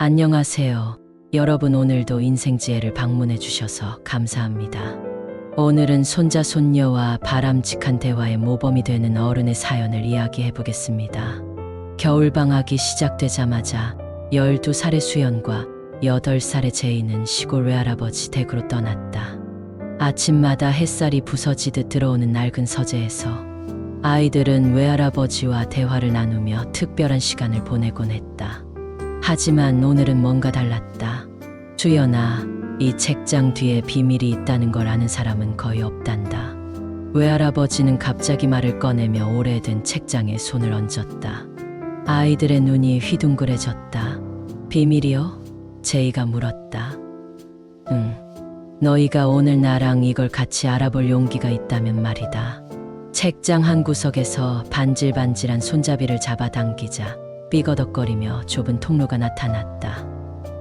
안녕하세요. 여러분, 오늘도 인생지혜를 방문해 주셔서 감사합니다. 오늘은 손자 손녀와 바람직한 대화의 모범이 되는 어른의 사연을 이야기해 보겠습니다. 겨울방학이 시작되자마자 12살의 수연과 8살의 제이는 시골 외할아버지 댁으로 떠났다. 아침마다 햇살이 부서지듯 들어오는 낡은 서재에서 아이들은 외할아버지와 대화를 나누며 특별한 시간을 보내곤 했다. 하지만 오늘은 뭔가 달랐다. 수연아, 이 책장 뒤에 비밀이 있다는 걸 아는 사람은 거의 없단다. 외할아버지는 갑자기 말을 꺼내며 오래된 책장에 손을 얹었다. 아이들의 눈이 휘둥그레졌다. 비밀이요? 제이가 물었다. 응. 너희가 오늘 나랑 이걸 같이 알아볼 용기가 있다면 말이다. 책장 한 구석에서 반질반질한 손잡이를 잡아당기자 삐거덕거리며 좁은 통로가 나타났다.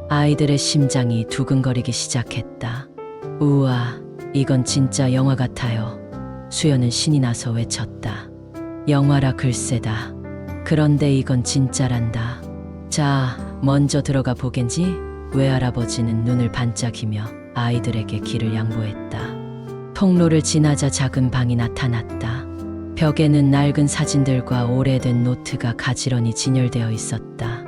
아이들의 심장이 두근거리기 시작했다. 우와, 이건 진짜 영화 같아요. 수연은 신이 나서 외쳤다. 영화라 글쎄다. 그런데 이건 진짜란다. 자, 먼저 들어가 보겐지? 외할아버지는 눈을 반짝이며 아이들에게 길을 양보했다. 통로를 지나자 작은 방이 나타났다. 벽에는 낡은 사진들과 오래된 노트가 가지런히 진열되어 있었다.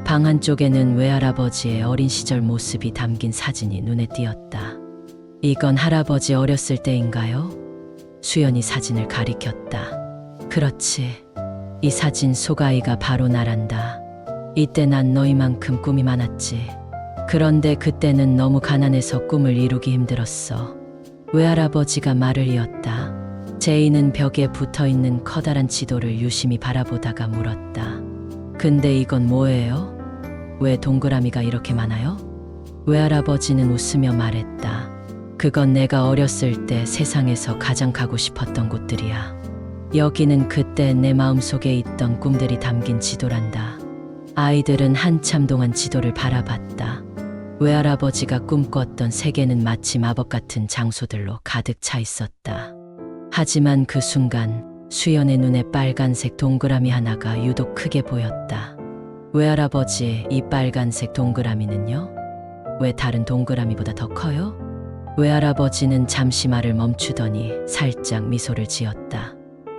방 한쪽에는 외할아버지의 어린 시절 모습이 담긴 사진이 눈에 띄었다. 이건 할아버지 어렸을 때인가요? 수연이 사진을 가리켰다. 그렇지. 이 사진 속 아이가 바로 나란다. 이때 난 너희만큼 꿈이 많았지. 그런데 그때는 너무 가난해서 꿈을 이루기 힘들었어. 외할아버지가 말을 이었다. 제이는 벽에 붙어있는 커다란 지도를 유심히 바라보다가 물었다. 근데 이건 뭐예요? 왜 동그라미가 이렇게 많아요? 외할아버지는 웃으며 말했다. 그건 내가 어렸을 때 세상에서 가장 가고 싶었던 곳들이야. 여기는 그때 내 마음속에 있던 꿈들이 담긴 지도란다. 아이들은 한참 동안 지도를 바라봤다. 외할아버지가 꿈꿨던 세계는 마치 마법 같은 장소들로 가득 차 있었다. 하지만 그 순간 수연의 눈에 빨간색 동그라미 하나가 유독 크게 보였다. 외할아버지, 이 빨간색 동그라미는요? 왜 다른 동그라미보다 더 커요? 외할아버지는 잠시 말을 멈추더니 살짝 미소를 지었다.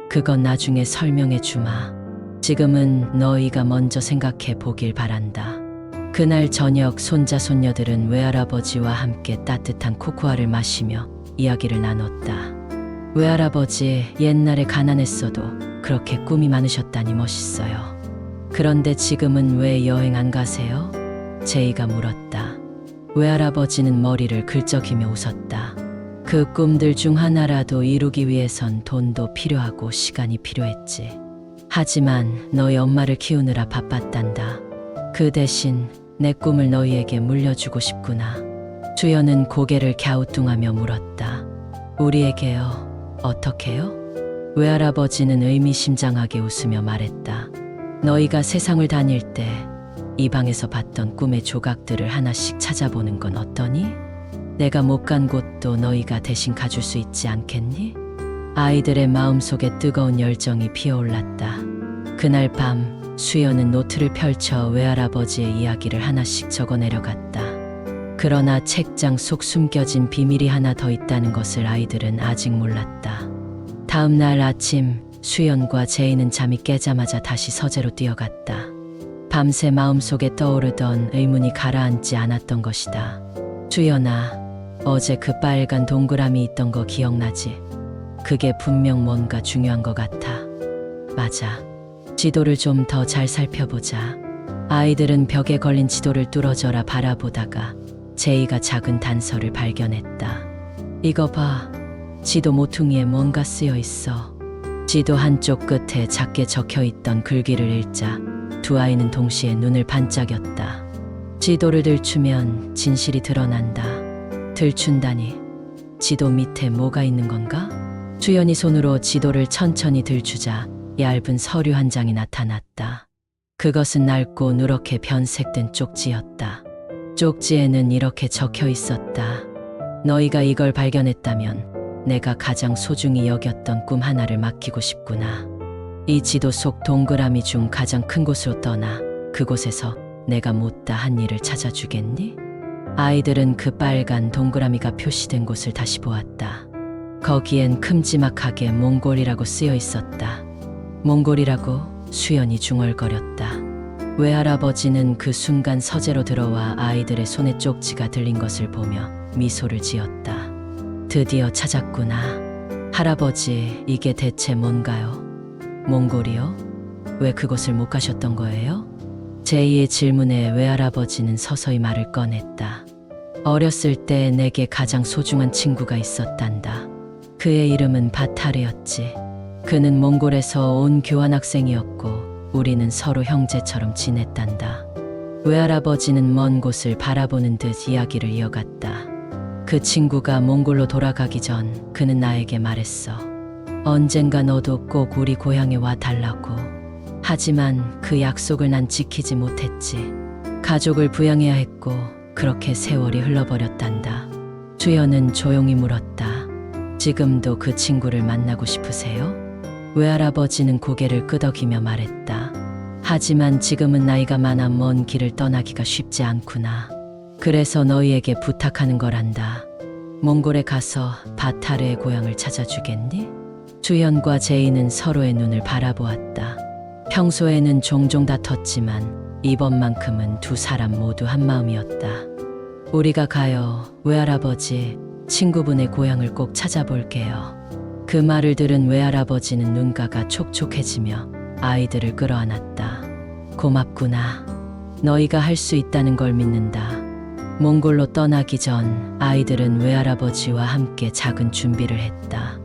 그건 나중에 설명해 주마. 지금은 너희가 먼저 생각해 보길 바란다. 그날 저녁 손자 손녀들은 외할아버지와 함께 따뜻한 코코아를 마시며 이야기를 나눴다. 외할아버지, 옛날에 가난했어도 그렇게 꿈이 많으셨다니 멋있어요. 그런데 지금은 왜 여행 안 가세요? 제이가 물었다. 외할아버지는 머리를 긁적이며 웃었다. 그 꿈들 중 하나라도 이루기 위해선 돈도 필요하고 시간이 필요했지. 하지만 너희 엄마를 키우느라 바빴단다. 그 대신 내 꿈을 너희에게 물려주고 싶구나. 수연은 고개를 갸우뚱하며 물었다. 우리에게요? 어떻게요? 외할아버지는 의미심장하게 웃으며 말했다. 너희가 세상을 다닐 때 이 방에서 봤던 꿈의 조각들을 하나씩 찾아보는 건 어떠니? 내가 못 간 곳도 너희가 대신 가줄 수 있지 않겠니? 아이들의 마음속에 뜨거운 열정이 피어올랐다. 그날 밤 수연은 노트를 펼쳐 외할아버지의 이야기를 하나씩 적어 내려갔다. 그러나 책장 속 숨겨진 비밀이 하나 더 있다는 것을 아이들은 아직 몰랐다. 다음 날 아침 수연과 제이는 잠이 깨자마자 다시 서재로 뛰어갔다. 밤새 마음속에 떠오르던 의문이 가라앉지 않았던 것이다. 수연아, 어제 그 빨간 동그라미 있던 거 기억나지? 그게 분명 뭔가 중요한 것 같아. 맞아. 지도를 좀 더 잘 살펴보자. 아이들은 벽에 걸린 지도를 뚫어져라 바라보다가 제이가 작은 단서를 발견했다. 이거 봐. 지도 모퉁이에 뭔가 쓰여 있어. 지도 한쪽 끝에 작게 적혀 있던 글귀를 읽자 두 아이는 동시에 눈을 반짝였다. 지도를 들추면 진실이 드러난다. 들춘다니. 지도 밑에 뭐가 있는 건가? 수연이 손으로 지도를 천천히 들추자 얇은 서류 한 장이 나타났다. 그것은 낡고 누렇게 변색된 쪽지였다. 쪽지에는 이렇게 적혀 있었다. 너희가 이걸 발견했다면 내가 가장 소중히 여겼던 꿈 하나를 맡기고 싶구나. 이 지도 속 동그라미 중 가장 큰 곳으로 떠나 그곳에서 내가 못다 한 일을 찾아주겠니? 아이들은 그 빨간 동그라미가 표시된 곳을 다시 보았다. 거기엔 큼지막하게 몽골이라고 쓰여 있었다. 몽골이라고? 수연이 중얼거렸다. 외할아버지는 그 순간 서재로 들어와 아이들의 손에 쪽지가 들린 것을 보며 미소를 지었다. 드디어 찾았구나. 할아버지, 이게 대체 뭔가요? 몽골이요? 왜 그곳을 못 가셨던 거예요? 제이의 질문에 외할아버지는 서서히 말을 꺼냈다. 어렸을 때 내게 가장 소중한 친구가 있었단다. 그의 이름은 바타르였지. 그는 몽골에서 온 교환학생이었고 우리는 서로 형제처럼 지냈단다. 외할아버지는 먼 곳을 바라보는 듯 이야기를 이어갔다. 그 친구가 몽골로 돌아가기 전 그는 나에게 말했어. 언젠가 너도 꼭 우리 고향에 와 달라고. 하지만 그 약속을 난 지키지 못했지. 가족을 부양해야 했고 그렇게 세월이 흘러버렸단다. 수연은 조용히 물었다. 지금도 그 친구를 만나고 싶으세요? 외할아버지는 고개를 끄덕이며 말했다. 하지만 지금은 나이가 많아 먼 길을 떠나기가 쉽지 않구나. 그래서 너희에게 부탁하는 거란다. 몽골에 가서 바타르의 고향을 찾아주겠니? 수연과 제이는 서로의 눈을 바라보았다. 평소에는 종종 다퉜지만 이번만큼은 두 사람 모두 한마음이었다. 우리가 가요. 외할아버지, 친구분의 고향을 꼭 찾아볼게요. 그 말을 들은 외할아버지는 눈가가 촉촉해지며 아이들을 끌어안았다. 고맙구나. 너희가 할 수 있다는 걸 믿는다. 몽골로 떠나기 전 아이들은 외할아버지와 함께 작은 준비를 했다.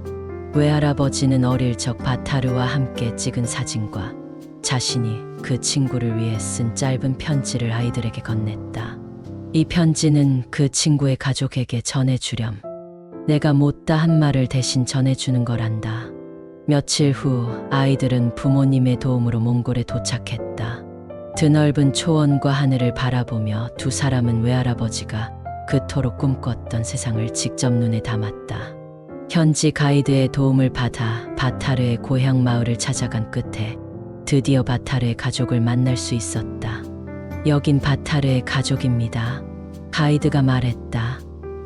외할아버지는 어릴 적 바타르와 함께 찍은 사진과 자신이 그 친구를 위해 쓴 짧은 편지를 아이들에게 건넸다. 이 편지는 그 친구의 가족에게 전해주렴. 내가 못다 한 말을 대신 전해주는 거란다. 며칠 후 아이들은 부모님의 도움으로 몽골에 도착했다. 드넓은 초원과 하늘을 바라보며 두 사람은 외할아버지가 그토록 꿈꿨던 세상을 직접 눈에 담았다. 현지 가이드의 도움을 받아 바타르의 고향 마을을 찾아간 끝에 드디어 바타르의 가족을 만날 수 있었다. 여긴 바타르의 가족입니다. 가이드가 말했다.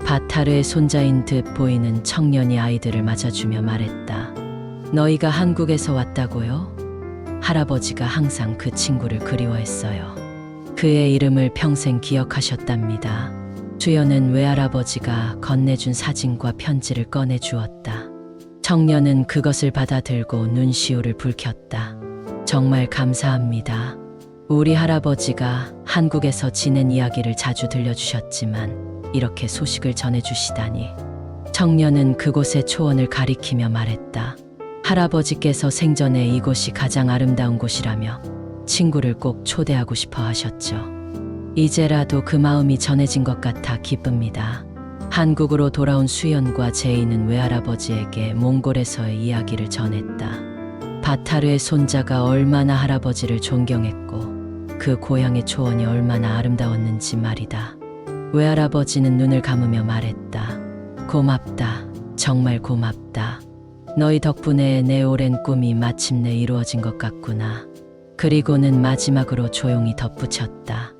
바타르의 손자인 듯 보이는 청년이 아이들을 맞아주며 말했다. 너희가 한국에서 왔다고요? 할아버지가 항상 그 친구를 그리워했어요. 그의 이름을 평생 기억하셨답니다. 수연은 외할아버지가 건네준 사진과 편지를 꺼내주었다. 청년은 그것을 받아들고 눈시울을 붉혔다. 정말 감사합니다. 우리 할아버지가 한국에서 지낸 이야기를 자주 들려주셨지만 이렇게 소식을 전해주시다니. 청년은 그곳의 초원을 가리키며 말했다. 할아버지께서 생전에 이곳이 가장 아름다운 곳이라며 친구를 꼭 초대하고 싶어 하셨죠. 이제라도 그 마음이 전해진 것 같아 기쁩니다. 한국으로 돌아온 수연과 제이는 외할아버지에게 몽골에서의 이야기를 전했다. 바타르의 손자가 얼마나 할아버지를 존경했고 그 고향의 초원이 얼마나 아름다웠는지 말이다. 외할아버지는 눈을 감으며 말했다. 고맙다. 정말 고맙다. 너희 덕분에 내 오랜 꿈이 마침내 이루어진 것 같구나. 그리고는 마지막으로 조용히 덧붙였다.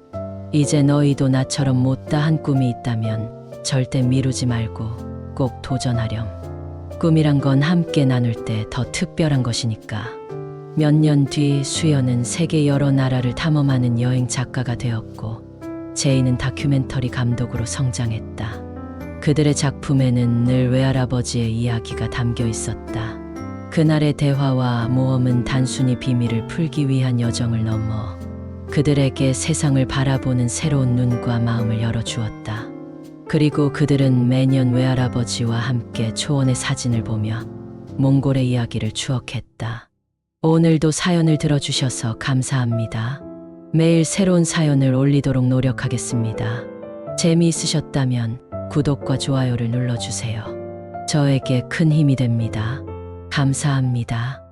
이제 너희도 나처럼 못다 한 꿈이 있다면 절대 미루지 말고 꼭 도전하렴. 꿈이란 건 함께 나눌 때 더 특별한 것이니까. 몇 년 뒤 수연은 세계 여러 나라를 탐험하는 여행 작가가 되었고 제이는 다큐멘터리 감독으로 성장했다. 그들의 작품에는 늘 외할아버지의 이야기가 담겨 있었다. 그날의 대화와 모험은 단순히 비밀을 풀기 위한 여정을 넘어 그들에게 세상을 바라보는 새로운 눈과 마음을 열어주었다. 그리고 그들은 매년 외할아버지와 함께 초원의 사진을 보며 몽골의 이야기를 추억했다. 오늘도 사연을 들어주셔서 감사합니다. 매일 새로운 사연을 올리도록 노력하겠습니다. 재미있으셨다면 구독과 좋아요를 눌러주세요. 저에게 큰 힘이 됩니다. 감사합니다.